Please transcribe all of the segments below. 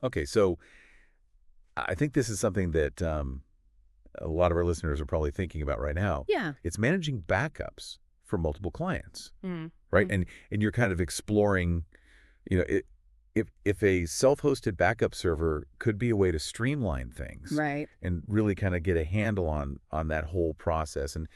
Okay, so I think this is something that a lot of our listeners are probably thinking about right now. Yeah. It's managing backups for multiple clients, right? Mm-hmm. And you're kind of exploring, you know, if a self-hosted backup server could be a way to streamline things Right. and really kind of get a handle on that whole process. And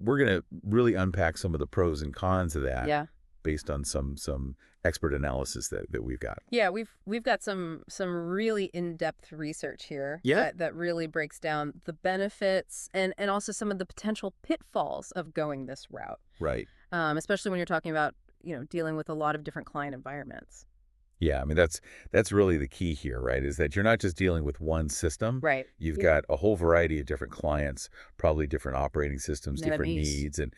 we're going to really unpack some of the pros and cons of that Yeah. based on some expert analysis that we've got. Yeah, we've got some really in-depth research here Yeah. that really breaks down the benefits and also some of the potential pitfalls of going this route. Right. Especially when you're talking about, dealing with a lot of different client environments. Yeah, I mean that's really the key here, right? Is that you're not just dealing with one system. Right. You've got a whole variety of different clients, probably different operating systems, different MSPs. needs, and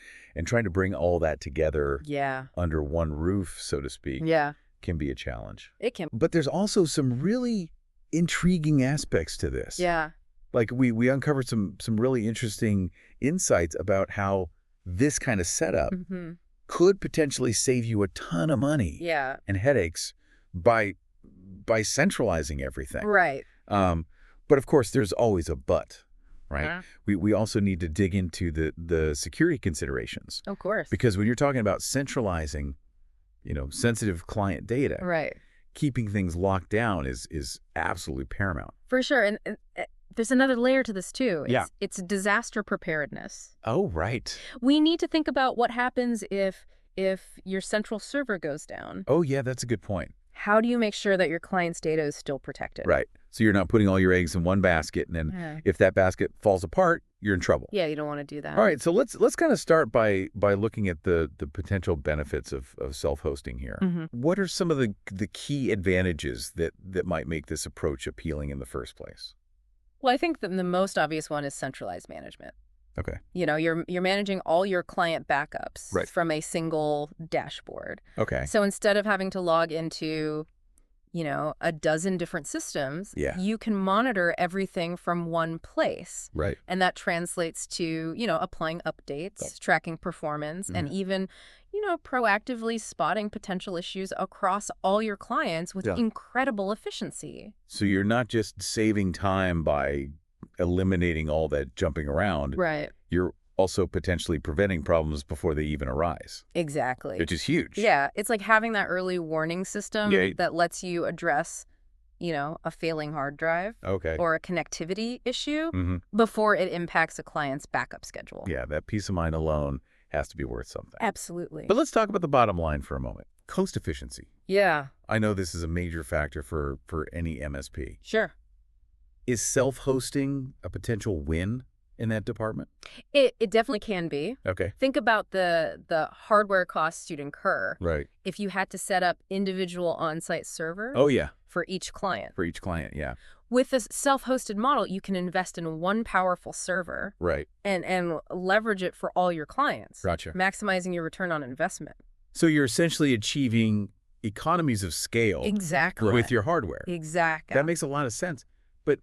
trying to bring all that together Yeah. under one roof, so to speak, Yeah. can be a challenge. It can. But there's also some really intriguing aspects to this. Yeah. Like we uncovered some really interesting insights about how this kind of setup Mm-hmm. could potentially save you a ton of money Yeah. and headaches by centralizing everything. Right. But of course, there's always a but, right? Uh-huh. We also need to dig into the security considerations, Of course. because when you're talking about centralizing, sensitive client data, Right. keeping things locked down is absolutely paramount. For sure. And there's another layer to this too. Yeah. It's disaster preparedness. Oh, right. We need to think about what happens if your central server goes down. Oh, yeah, that's a good point. How do you make sure that your client's data is still protected? Right. So you're not putting all your eggs in one basket, and then Yeah. if that basket falls apart, you're in trouble. Yeah, you don't want to do that. All right, so let's kind of start by looking at the potential benefits of self-hosting here. Mm-hmm. What are some of the key advantages that might make this approach appealing in the first place? Well, I think that the most obvious one is centralized management. Okay. You're managing all your client backups Right. from a single dashboard. Okay. So instead of having to log into, a dozen different systems, Yeah. you can monitor everything from one place. Right. And that translates to, applying updates, tracking performance, and even, proactively spotting potential issues across all your clients with Yeah. incredible efficiency. So you're not just saving time by eliminating all that jumping around. Right. You're also potentially preventing problems before they even arise, Exactly. which is huge. Yeah, it's like having that early warning system Yeah. that lets you address, a failing hard drive Okay. or a connectivity issue Mm-hmm. before it impacts a client's backup schedule. Yeah, that peace of mind alone has to be worth something. Absolutely. But let's talk about the bottom line for a moment. Cost efficiency. Yeah, I know this is a major factor for any MSP. sure. Is self-hosting a potential win in that department? It definitely can be. Okay. Think about the hardware costs you'd incur Right. if you had to set up individual on-site servers Oh, yeah. for each client. For each client, yeah. With this self-hosted model, you can invest in one powerful server Right. and leverage it for all your clients, Gotcha. maximizing your return on investment. So you're essentially achieving economies of scale Exactly. with your hardware. Exactly. That makes a lot of sense. But,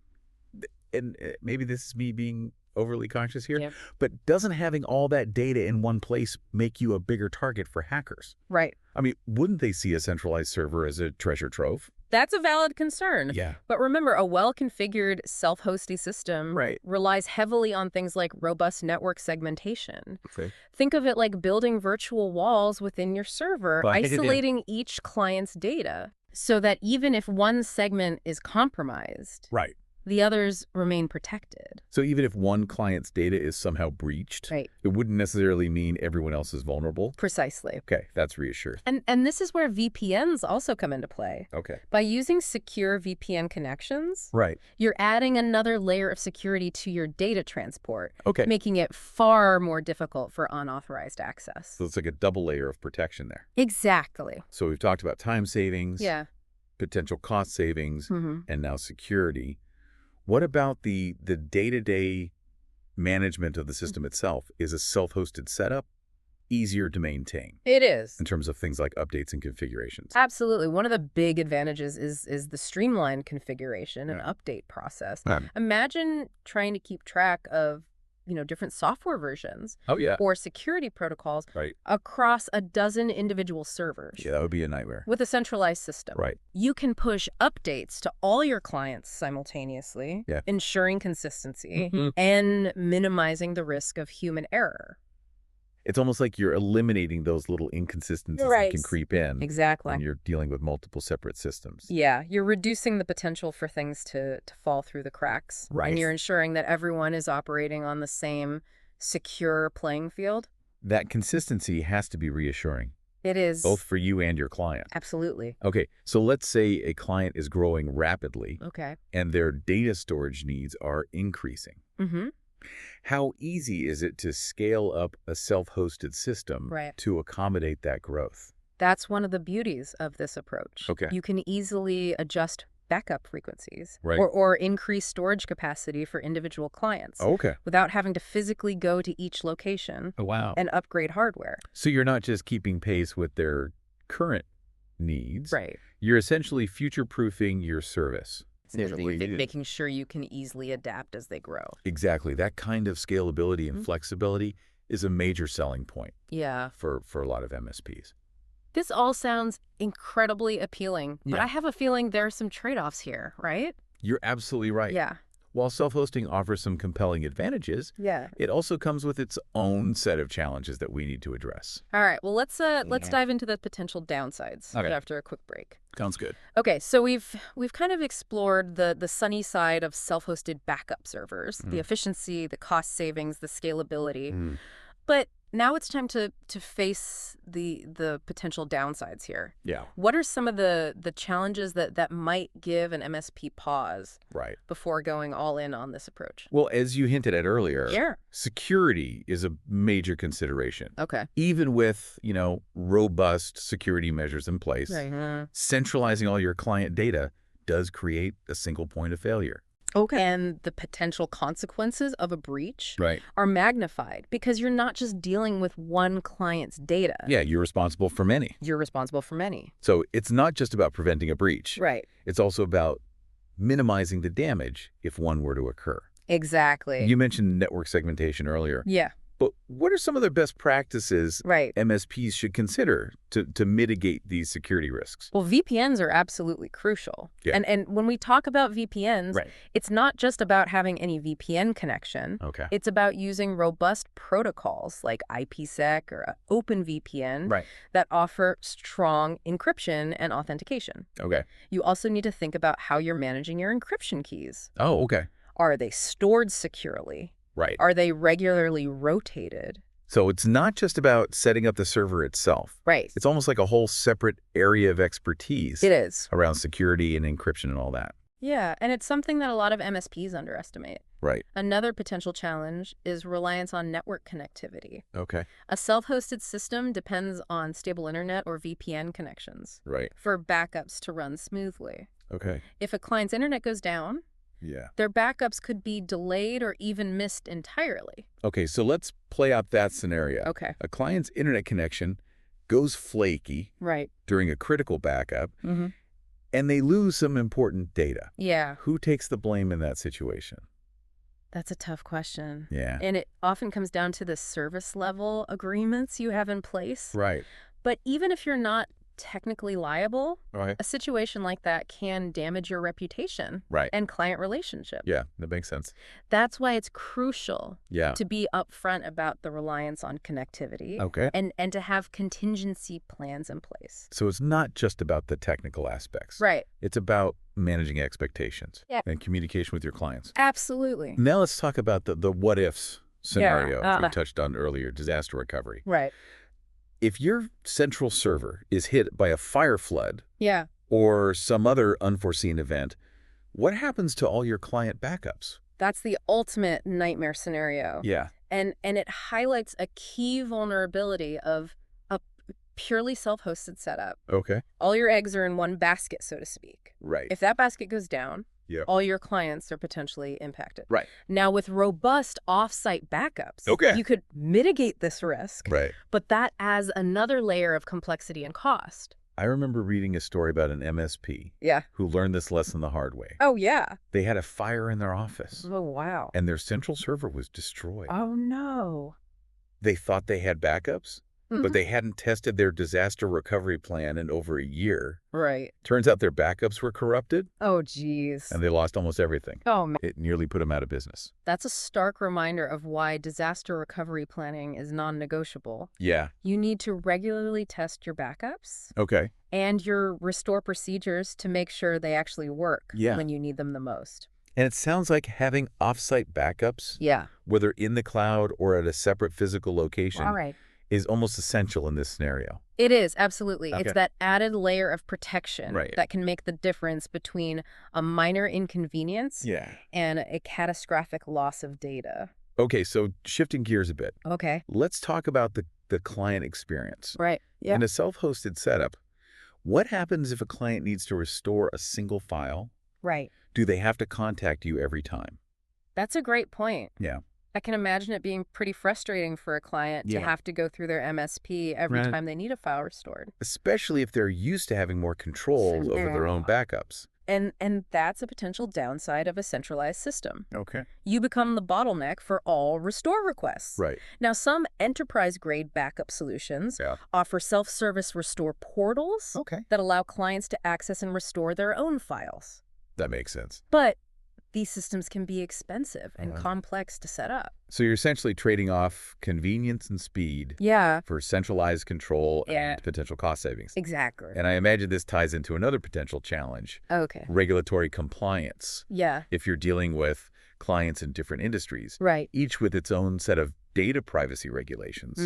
and maybe this is me being overly conscious here, Yep. but doesn't having all that data in one place make you a bigger target for hackers? Right. I mean, wouldn't they see a centralized server as a treasure trove? That's a valid concern. Yeah. But remember, a well-configured self-hosting system Right. relies heavily on things like robust network segmentation. Okay. Think of it like building virtual walls within your server, Right. isolating each client's data so that even if one segment is compromised, Right. the others remain protected. So even if one client's data is somehow breached, Right. it wouldn't necessarily mean everyone else is vulnerable. Precisely. Okay, that's reassuring. And this is where VPNs also come into play. Okay. By using secure VPN connections, Right. you're adding another layer of security to your data transport, Okay. making it far more difficult for unauthorized access. So it's like a double layer of protection there. Exactly. So we've talked about time savings, Yeah. potential cost savings, Mm-hmm. and now security. What about the day-to-day management of the system itself? Is a self-hosted setup easier to maintain It is. in terms of things like updates and configurations? Absolutely. One of the big advantages is the streamlined configuration and update process. Imagine trying to keep track of, different software versions Oh, yeah. or security protocols Right. across a dozen individual servers. Yeah, that would be a nightmare. With a centralized system. Right. You can push updates to all your clients simultaneously, Yeah. ensuring consistency and minimizing the risk of human error. It's almost like you're eliminating those little inconsistencies that Right. can creep in Exactly. when you're dealing with multiple separate systems. Yeah, you're reducing the potential for things to fall through the cracks. Right. And you're ensuring that everyone is operating on the same secure playing field. That consistency has to be reassuring, It is. both for you and your client. Absolutely. Okay, so let's say a client is growing rapidly Okay. and their data storage needs are increasing. Mm-hmm. How easy is it to scale up a self-hosted system Right. to accommodate that growth? That's one of the beauties of this approach. Okay. You can easily adjust backup frequencies Right. or increase storage capacity for individual clients Okay. without having to physically go to each location Oh, wow. and upgrade hardware. So you're not just keeping pace with their current needs. Right. You're essentially future-proofing your service. Making sure you can easily adapt as they grow. Exactly. That kind of scalability and flexibility is a major selling point Yeah. for a lot of MSPs. This all sounds incredibly appealing, but Yeah. I have a feeling there are some trade-offs here, right? You're absolutely right. Yeah. While self-hosting offers some compelling advantages, Yeah. it also comes with its own set of challenges that we need to address. All right. Well, let's dive into the potential downsides Okay. after a quick break. Sounds good. Okay, so we've kind of explored the sunny side of self-hosted backup servers, the efficiency, the cost savings, the scalability. But now it's time to face the potential downsides here. Yeah. What are some of the challenges that might give an MSP pause Right. before going all in on this approach? Well, as you hinted at earlier, Yeah. security is a major consideration. Okay. Even with, robust security measures in place, Right. centralizing all your client data does create a single point of failure. Okay. And the potential consequences of a breach Right. are magnified because you're not just dealing with one client's data. Yeah, you're responsible for many. You're responsible for many. So it's not just about preventing a breach. Right. It's also about minimizing the damage if one were to occur. Exactly. You mentioned network segmentation earlier. Yeah. But what are some of the best practices Right. MSPs should consider to mitigate these security risks? Well, VPNs are absolutely crucial. Yeah. And when we talk about VPNs, Right. it's not just about having any VPN connection. Okay. It's about using robust protocols like IPsec or OpenVPN Right. that offer strong encryption and authentication. Okay. You also need to think about how you're managing your encryption keys. Oh, okay. Are they stored securely? Right. Are they regularly rotated? So it's not just about setting up the server itself. Right. It's almost like a whole separate area of expertise It is. around security and encryption and all that. Yeah, and it's something that a lot of MSPs underestimate. Right. Another potential challenge is reliance on network connectivity. Okay. A self-hosted system depends on stable internet or VPN connections Right. for backups to run smoothly. Okay. If a client's internet goes down, Yeah. their backups could be delayed or even missed entirely. Okay, so let's play out that scenario. Okay. A client's internet connection goes flaky Right. during a critical backup, Mm-hmm. and they lose some important data. Yeah, Who takes the blame in that situation? that's a tough question. Yeah. And it often comes down to the service level agreements you have in place. Right. But even if you're not technically liable, Right. a situation like that can damage your reputation Right. and client relationship. Yeah, that makes sense. That's why it's crucial Yeah. to be upfront about the reliance on connectivity Okay. and to have contingency plans in place. So it's not just about the technical aspects. Right. It's about managing expectations Yeah. and communication with your clients. Absolutely. Now let's talk about the what-ifs scenario Yeah. we touched on earlier, disaster recovery. Right. If your central server is hit by a fire flood Yeah. or some other unforeseen event, what happens to all your client backups? That's the ultimate nightmare scenario. Yeah. And it highlights a key vulnerability of a purely self-hosted setup. Okay. All your eggs are in one basket, so to speak. Right. If that basket goes down, Yeah. all your clients are potentially impacted. Right. Now, with robust off-site backups, Okay. you could mitigate this risk, Right. but that adds another layer of complexity and cost. I remember reading a story about an MSP Yeah. who learned this lesson the hard way. Oh, yeah. They had a fire in their office, Oh, wow. and their central server was destroyed. Oh, no. They thought they had backups, but they hadn't tested their disaster recovery plan in over a year. Right. Turns out their backups were corrupted, Oh, geez. and they lost almost everything. Oh, man. It nearly put them out of business. That's a stark reminder of why disaster recovery planning is non-negotiable. Yeah. You need to regularly test your backups Okay. and your restore procedures to make sure they actually work Yeah. when you need them the most. And it sounds like having offsite backups, Yeah. whether in the cloud or at a separate physical location, All right. is almost essential in this scenario. It is, absolutely. Okay. It's that added layer of protection Right. that can make the difference between a minor inconvenience Yeah. and a catastrophic loss of data. Okay, so shifting gears a bit, Okay. let's talk about the client experience. Right. Yeah. In a self-hosted setup, what happens if a client needs to restore a single file? Right. Do they have to contact you every time? That's a great point. Yeah. I can imagine it being pretty frustrating for a client to Yeah. have to go through their MSP every Right. time they need a file restored. Especially if they're used to having more controls over their own backups. And that's a potential downside of a centralized system. Okay. You become the bottleneck for all restore requests. Right. Now, some enterprise-grade backup solutions Yeah. offer self-service restore portals Okay. that allow clients to access and restore their own files. That makes sense. But these systems can be expensive and Uh-huh. complex to set up. So you're essentially trading off convenience and speed Yeah, for centralized control Yeah. and potential cost savings. exactly. And I imagine this ties into another potential challenge, Okay. regulatory compliance. Yeah, If you're dealing with clients in different industries, right. each with its own set of data privacy regulations,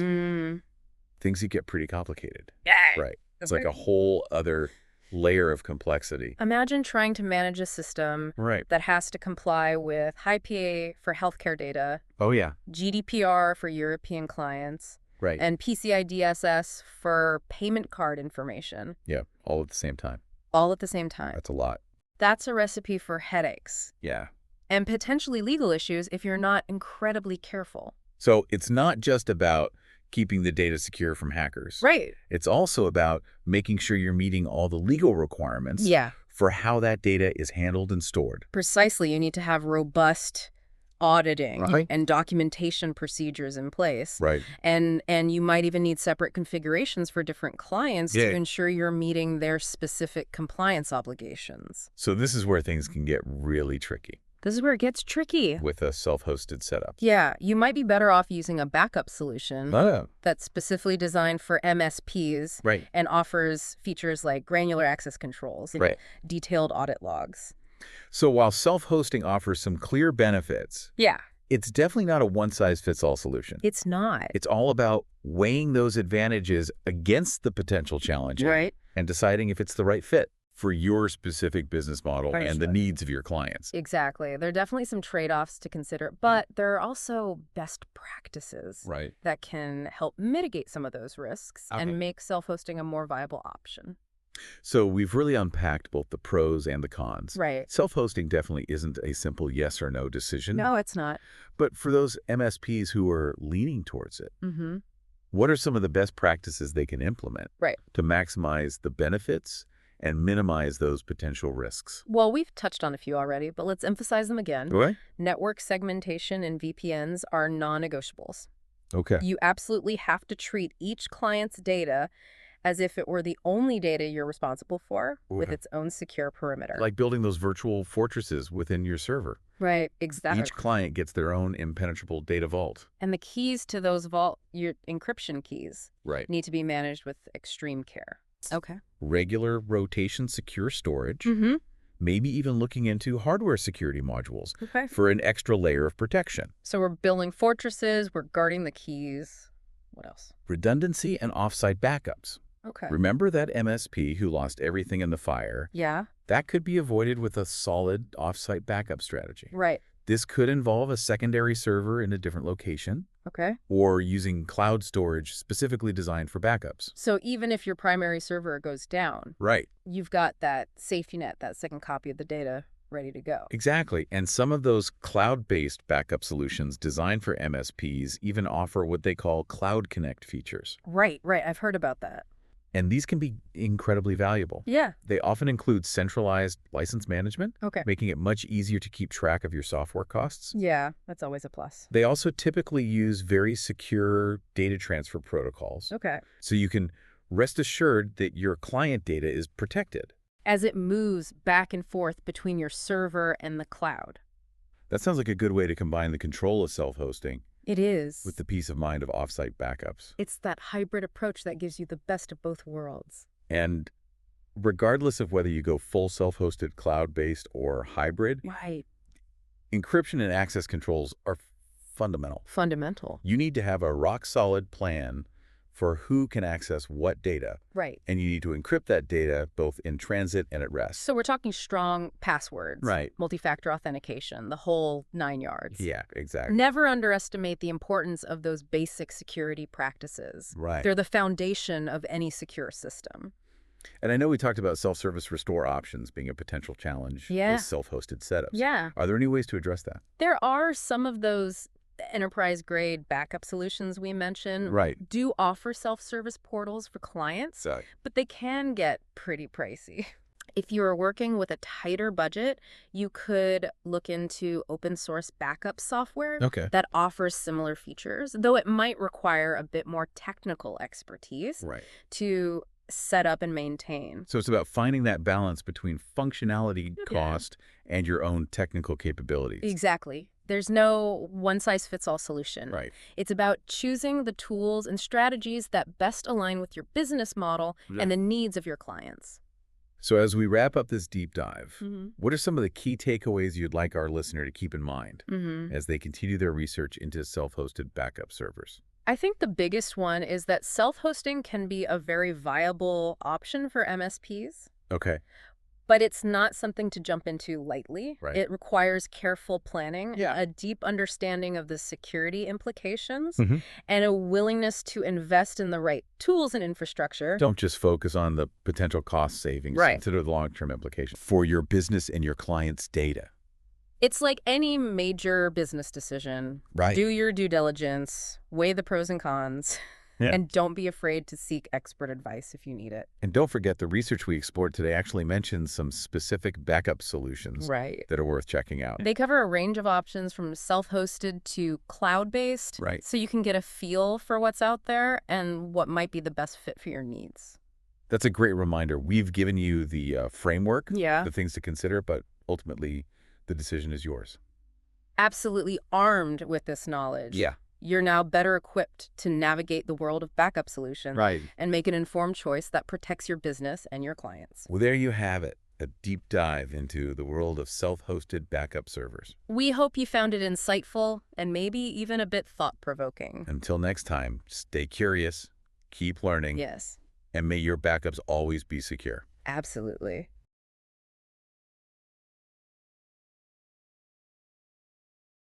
things can get pretty complicated. Yeah. Right. It's like a whole other layer of complexity. Imagine trying to manage a system Right. that has to comply with high PA for healthcare data, Oh, yeah. GDPR for European clients, Right. and PCI DSS for payment card information, Yeah. All at the same time. all at the same time. That's a lot. That's a recipe for headaches Yeah. and potentially legal issues if you're not incredibly careful. So it's not just about keeping the data secure from hackers. Right. It's also about making sure you're meeting all the legal requirements Yeah, for how that data is handled and stored. precisely. You need to have robust auditing Right. and documentation procedures in place. Right. And you might even need separate configurations for different clients Yeah. to ensure you're meeting their specific compliance obligations. So this is where things can get really tricky This is where it gets tricky. with a self-hosted setup. Yeah, you might be better off using a backup solution Oh, that's specifically designed for MSPs right. and offers features like granular access controls and Right. detailed audit logs. So while self-hosting offers some clear benefits, Yeah, it's definitely not a one-size-fits-all solution. it's not. It's all about weighing those advantages against the potential challenges Right. and deciding if it's the right fit for your specific business model Right. and the needs of your clients. Exactly. There are definitely some trade-offs to consider, but there are also best practices Right. that can help mitigate some of those risks Okay. and make self-hosting a more viable option. So we've really unpacked both the pros and the cons. Right. Self-hosting definitely isn't a simple yes or no decision. No, it's not. But for those MSPs who are leaning towards it, Mm-hmm. what are some of the best practices they can implement Right. to maximize the benefits and minimize those potential risks? Well, we've touched on a few already, but let's emphasize them again. Right. Network segmentation and VPNs are non-negotiables. Okay. You absolutely have to treat each client's data as if it were the only data you're responsible for with Okay. its own secure perimeter. Like building those virtual fortresses within your server. Right, exactly. Each client gets their own impenetrable data vault. And the keys to those your encryption keys Right. need to be managed with extreme care. Okay. Regular rotation secure storage, Mm-hmm. maybe even looking into hardware security modules Okay. for an extra layer of protection. So we're building fortresses, we're guarding the keys. What else? Redundancy and offsite backups. Okay. Remember that MSP who lost everything in the fire? Yeah, That could be avoided with a solid offsite backup strategy. right. This could involve a secondary server in a different location Okay. or using cloud storage specifically designed for backups. So even if your primary server goes down, Right. you've got that safety net, that second copy of the data ready to go. Exactly. And some of those cloud-based backup solutions designed for MSPs even offer what they call Cloud Connect features. Right, right. I've heard about that. And these can be incredibly valuable. Yeah. They often include centralized license management, Okay. making it much easier to keep track of your software costs. Yeah, that's always a plus. They also typically use very secure data transfer protocols, Okay. so you can rest assured that your client data is protected. As it moves back and forth between your server and the cloud. That sounds like a good way to combine the control of self-hosting It is. with the peace of mind of offsite backups. It's that hybrid approach that gives you the best of both worlds. And regardless of whether you go full self-hosted, cloud-based, or hybrid, Right. encryption and access controls are fundamental. Fundamental. You need to have a rock-solid plan for who can access what data, Right. and you need to encrypt that data both in transit and at rest. So we're talking strong passwords. Right. Multi-factor authentication, the whole 9 yards. Yeah, exactly. Never underestimate the importance of those basic security practices. Right. They're the foundation of any secure system. And I know we talked about self-service restore options being a potential challenge Yeah. with self-hosted setups. Yeah. Are there any ways to address that? There are some of those enterprise-grade backup solutions we mentioned Right. do offer self-service portals for clients, but they can get pretty pricey. If you are working with a tighter budget, you could look into open source backup software Okay. that offers similar features, though it might require a bit more technical expertise Right. to set up and maintain. So it's about finding that balance between functionality, Yeah. cost, and your own technical capabilities. Exactly. There's no one-size-fits-all solution. Right. It's about choosing the tools and strategies that best align with your business model and the needs of your clients. So as we wrap up this deep dive, Mm-hmm. what are some of the key takeaways you'd like our listener to keep in mind Mm-hmm. as they continue their research into self-hosted backup servers? I think the biggest one is that self-hosting can be a very viable option for MSPs, Okay. but it's not something to jump into lightly. Right. It requires careful planning, Yeah. a deep understanding of the security implications, Mhm. and a willingness to invest in the right tools and infrastructure. Don't just focus on the potential cost savings. Right. Consider the long-term implications for your business and your clients' data. It's like any major business decision. Right. Do your due diligence, weigh the pros and cons, Yeah. and don't be afraid to seek expert advice if you need it. And don't forget, the research we explored today actually mentions some specific backup solutions Right. that are worth checking out. They cover a range of options from self-hosted to cloud-based, Right. so you can get a feel for what's out there and what might be the best fit for your needs. That's a great reminder. We've given you the framework, Yeah. the things to consider, but ultimately the decision is yours. Absolutely armed with this knowledge. Yeah. You're now better equipped to navigate the world of backup solutions Right. and make an informed choice that protects your business and your clients. Well, there you have it. A deep dive into the world of self-hosted backup servers. We hope you found it insightful and maybe even a bit thought-provoking. Until next time, stay curious, keep learning, Yes, and may your backups always be secure. absolutely.